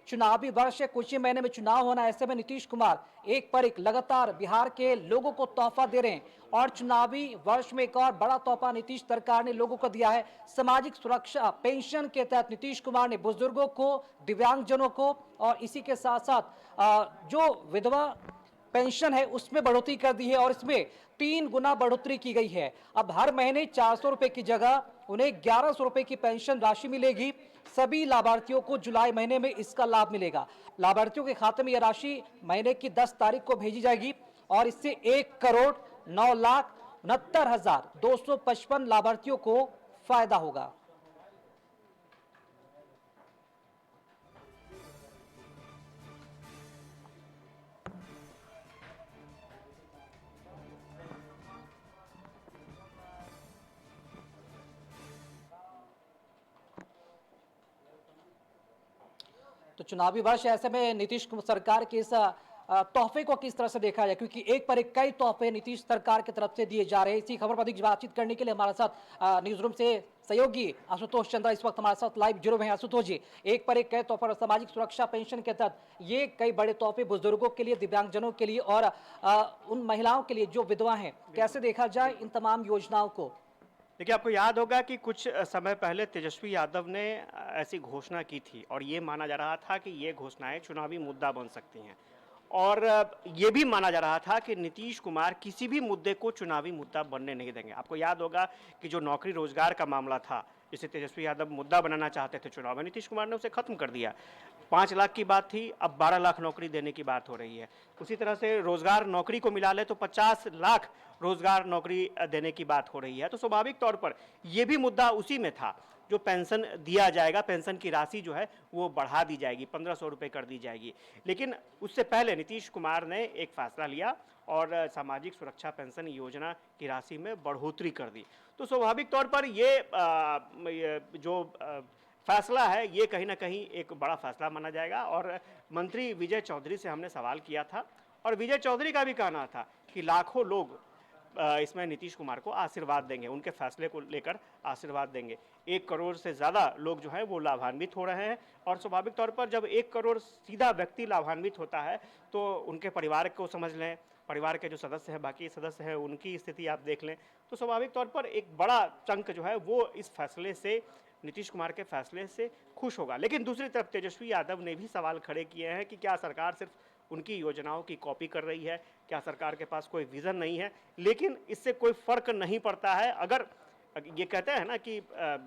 चुनावी वर्ष है, कुछ ही महीने में चुनाव होना है। ऐसे में नीतीश कुमार एक पर एक लगातार बिहार के लोगों को तोहफा दे रहे हैं और चुनावी वर्ष में एक और बड़ा तोहफा नीतीश सरकार ने लोगों को दिया है। सामाजिक सुरक्षा पेंशन के तहत नीतीश कुमार ने बुजुर्गों को, दिव्यांगजनों को और इसी के साथ साथ जो विधवा पेंशन है उसमें बढ़ोतरी कर दी है और इसमें 3 गुना बढ़ोतरी की गई है। अब हर महीने 400 रुपए की जगह उन्हें 1100 रुपए की पेंशन राशि मिलेगी। सभी लाभार्थियों को जुलाई महीने में इसका लाभ मिलेगा। लाभार्थियों के खाते में यह राशि महीने की 10 तारीख को भेजी जाएगी और इससे 1,09,69,255 लाभार्थियों को फायदा होगा। तो चुनावी वर्ष ऐसे में नीतीश सरकार के इस तोहफे को किस तरह से देखा जाए, क्योंकि एक पर एक कई तोहफे नीतीश सरकार की तरफ से दिए जा रहे हैं। इसी खबर पर अधिक बातचीत करने के लिए हमारे साथ न्यूज रूम से सहयोगी आशुतोष चंद्रा इस वक्त हमारे साथ लाइव जुड़े हुए हैं। आशुतोष जी, एक पर एक कई तोहफे, सामाजिक सुरक्षा पेंशन के तहत ये कई बड़े तोहफे बुजुर्गों के लिए, दिव्यांगजनों के लिए और उन महिलाओं के लिए जो विधवा हैं, कैसे देखा जाए इन तमाम योजनाओं को? देखिए, आपको याद होगा कि कुछ समय पहले तेजस्वी यादव ने ऐसी घोषणा की थी और ये माना जा रहा था कि ये घोषणाएं चुनावी मुद्दा बन सकती हैं और ये भी माना जा रहा था कि नीतीश कुमार किसी भी मुद्दे को चुनावी मुद्दा बनने नहीं देंगे। आपको याद होगा कि जो नौकरी रोजगार का मामला था, जिसे तेजस्वी यादव मुद्दा बनाना चाहते थे चुनाव में, नीतीश कुमार ने उसे खत्म कर दिया। 5 लाख की बात थी, अब 12 लाख नौकरी देने की बात हो रही है। उसी तरह से रोजगार नौकरी को मिला ले तो 50 लाख रोजगार नौकरी देने की बात हो रही है। तो स्वाभाविक तौर पर यह भी मुद्दा उसी में था, जो पेंशन दिया जाएगा, पेंशन की राशि जो है वो बढ़ा दी जाएगी, 1500 रुपये कर दी जाएगी। लेकिन उससे पहले नीतीश कुमार ने एक फैसला लिया और सामाजिक सुरक्षा पेंशन योजना की राशि में बढ़ोतरी कर दी। तो स्वाभाविक तौर पर ये जो फैसला है, ये कहीं ना कहीं एक बड़ा फैसला माना जाएगा। और मंत्री विजय चौधरी से हमने सवाल किया था और विजय चौधरी का भी कहना था कि लाखों लोग इसमें नीतीश कुमार को आशीर्वाद देंगे, उनके फैसले को लेकर आशीर्वाद देंगे। 1 करोड़ से ज़्यादा लोग जो है वो लाभान्वित हो रहे हैं और स्वाभाविक तौर पर जब 1 करोड़ सीधा व्यक्ति लाभान्वित होता है तो उनके परिवार को समझ लें, परिवार के जो सदस्य हैं, बाकी सदस्य हैं, उनकी स्थिति आप देख लें, तो स्वाभाविक तौर पर एक बड़ा चंक जो है वो इस फैसले से, नीतीश कुमार के फैसले से खुश होगा। लेकिन दूसरी तरफ तेजस्वी यादव ने भी सवाल खड़े किए हैं कि क्या सरकार सिर्फ उनकी योजनाओं की कॉपी कर रही है, क्या सरकार के पास कोई विजन नहीं है। लेकिन इससे कोई फर्क नहीं पड़ता है। अगर ये कहते हैं ना कि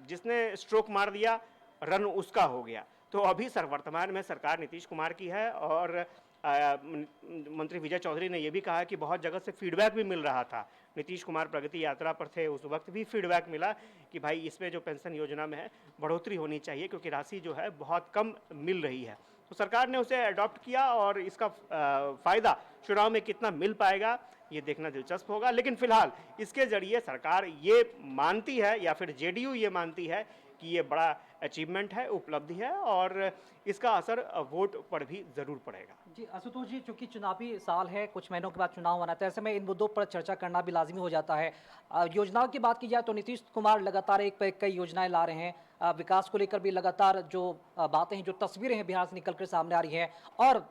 जिसने स्ट्रोक मार दिया रन उसका हो गया, तो अभी वर्तमान में सरकार नीतीश कुमार की है और मंत्री विजय चौधरी ने यह भी कहा कि बहुत जगह से फीडबैक भी मिल रहा था। नीतीश कुमार प्रगति यात्रा पर थे, उस वक्त भी फीडबैक मिला कि भाई इसमें जो पेंशन योजना में है बढ़ोतरी होनी चाहिए, क्योंकि राशि जो है बहुत कम मिल रही है। तो सरकार ने उसे अडॉप्ट किया और इसका फ़ायदा चुनाव में कितना मिल पाएगा ये देखना दिलचस्प होगा। लेकिन फिलहाल इसके जरिए सरकार ये मानती है या फिर जेडीयू ये मानती है कि ये बड़ा अचीवमेंट है, उपलब्धि है और इसका असर वोट पर भी ज़रूर पड़ेगा। जी आशुतोष जी, चूंकि चुनावी साल है, कुछ महीनों के बाद चुनाव होना है, तो ऐसे में इन मुद्दों पर चर्चा करना भी लाजमी हो जाता है। योजनाओं की बात की जाए तो नीतीश कुमार लगातार एक पर एक कई योजनाएं ला रहे हैं। विकास को लेकर भी लगातार जो बातें हैं, जो तस्वीरें हैं बिहार से निकल कर सामने आ रही हैं और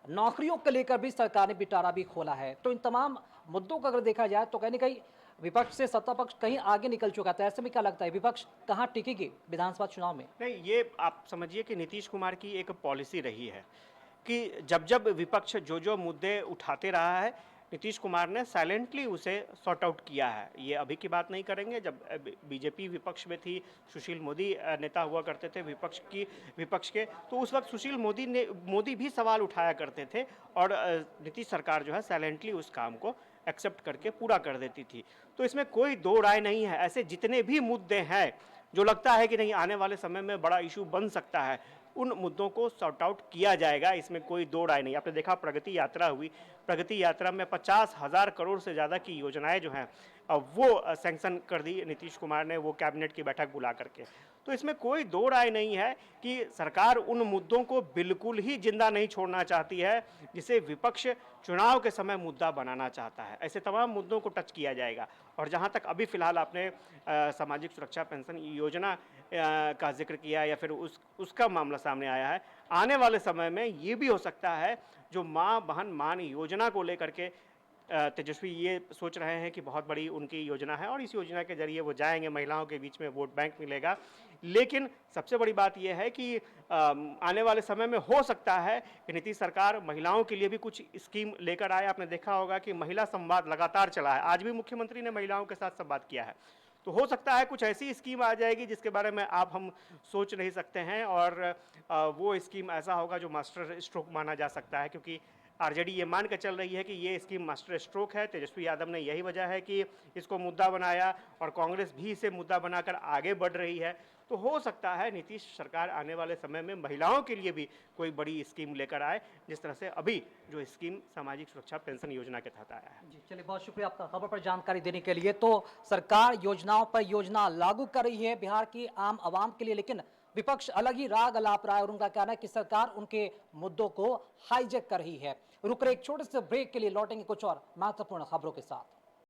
नौकरियों को लेकर भी सरकार ने पिटारा भी खोला है। तो इन तमाम मुद्दों को अगर देखा जाए तो कहीं ना कहीं विपक्ष से सत्ता पक्ष कहीं आगे निकल चुका था। ऐसे में क्या लगता है, विपक्ष कहाँ टिकेगी विधानसभा चुनाव में? नहीं, ये आप समझिए कि नीतीश कुमार की एक पॉलिसी रही है कि जब जब विपक्ष जो जो मुद्दे उठाते रहा है, नीतीश कुमार ने साइलेंटली उसे सॉर्ट आउट किया है। ये अभी की बात नहीं करेंगे, जब बीजेपी विपक्ष में थी, सुशील मोदी नेता हुआ करते थे विपक्ष के, तो उस वक्त सुशील मोदी भी सवाल उठाया करते थे और नीतीश सरकार जो है साइलेंटली उस काम को एक्सेप्ट करके पूरा कर देती थी। तो इसमें कोई दो राय नहीं है। ऐसे जितने भी मुद्दे हैं जो लगता है कि नहीं आने वाले समय में बड़ा इशू बन सकता है, उन मुद्दों को सॉर्ट आउट किया जाएगा, इसमें कोई दो राय नहीं। आपने देखा प्रगति यात्रा हुई, प्रगति यात्रा में 50,000 करोड़ से ज़्यादा की योजनाएं जो हैं वो सैंक्शन कर दी नीतीश कुमार ने, वो कैबिनेट की बैठक बुला करके। तो इसमें कोई दो राय नहीं है कि सरकार उन मुद्दों को बिल्कुल ही जिंदा नहीं छोड़ना चाहती है जिसे विपक्ष चुनाव के समय मुद्दा बनाना चाहता है। ऐसे तमाम मुद्दों को टच किया जाएगा। और जहां तक अभी फिलहाल आपने सामाजिक सुरक्षा पेंशन योजना का जिक्र किया या फिर उसका मामला सामने आया है। आने वाले समय में ये भी हो सकता है जो माँ बहन मान योजना को लेकर के तेजस्वी ये सोच रहे हैं कि बहुत बड़ी उनकी योजना है और इस योजना के जरिए वो जाएंगे, महिलाओं के बीच में वोट बैंक मिलेगा। लेकिन सबसे बड़ी बात यह है कि आने वाले समय में हो सकता है कि नीतीश सरकार महिलाओं के लिए भी कुछ स्कीम लेकर आए। आपने देखा होगा कि महिला संवाद लगातार चला है, आज भी मुख्यमंत्री ने महिलाओं के साथ संवाद किया है। तो हो सकता है कुछ ऐसी स्कीम आ जाएगी जिसके बारे में हम सोच नहीं सकते हैं और वो स्कीम ऐसा होगा जो मास्टर स्ट्रोक माना जा सकता है, क्योंकि आरजेडी ये मान के चल रही है कि ये स्कीम मास्टर स्ट्रोक है। तेजस्वी यादव ने यही वजह है कि इसको मुद्दा बनाया और कांग्रेस भी इसे मुद्दा बनाकर आगे बढ़ रही है। तो हो सकता है नीतीश सरकार आने वाले समय में महिलाओं के लिए भी कोई बड़ी स्कीम लेकर आए, जिस तरह से अभी जो स्कीम सामाजिक सुरक्षा पेंशन योजना के तहत आया है। जी चलिए, बहुत शुक्रिया आपका खबर पर जानकारी देने के लिए। तो सरकार योजनाओं पर योजना लागू कर रही है बिहार की आम आवाम के लिए, लेकिन विपक्ष अलग ही राग अलाप रहा है और उनका कहना है कि सरकार उनके मुद्दों को हाईजैक कर रही है। रुक रहे एक छोटे से ब्रेक के लिए, लौटेंगे कुछ और महत्वपूर्ण खबरों के साथ।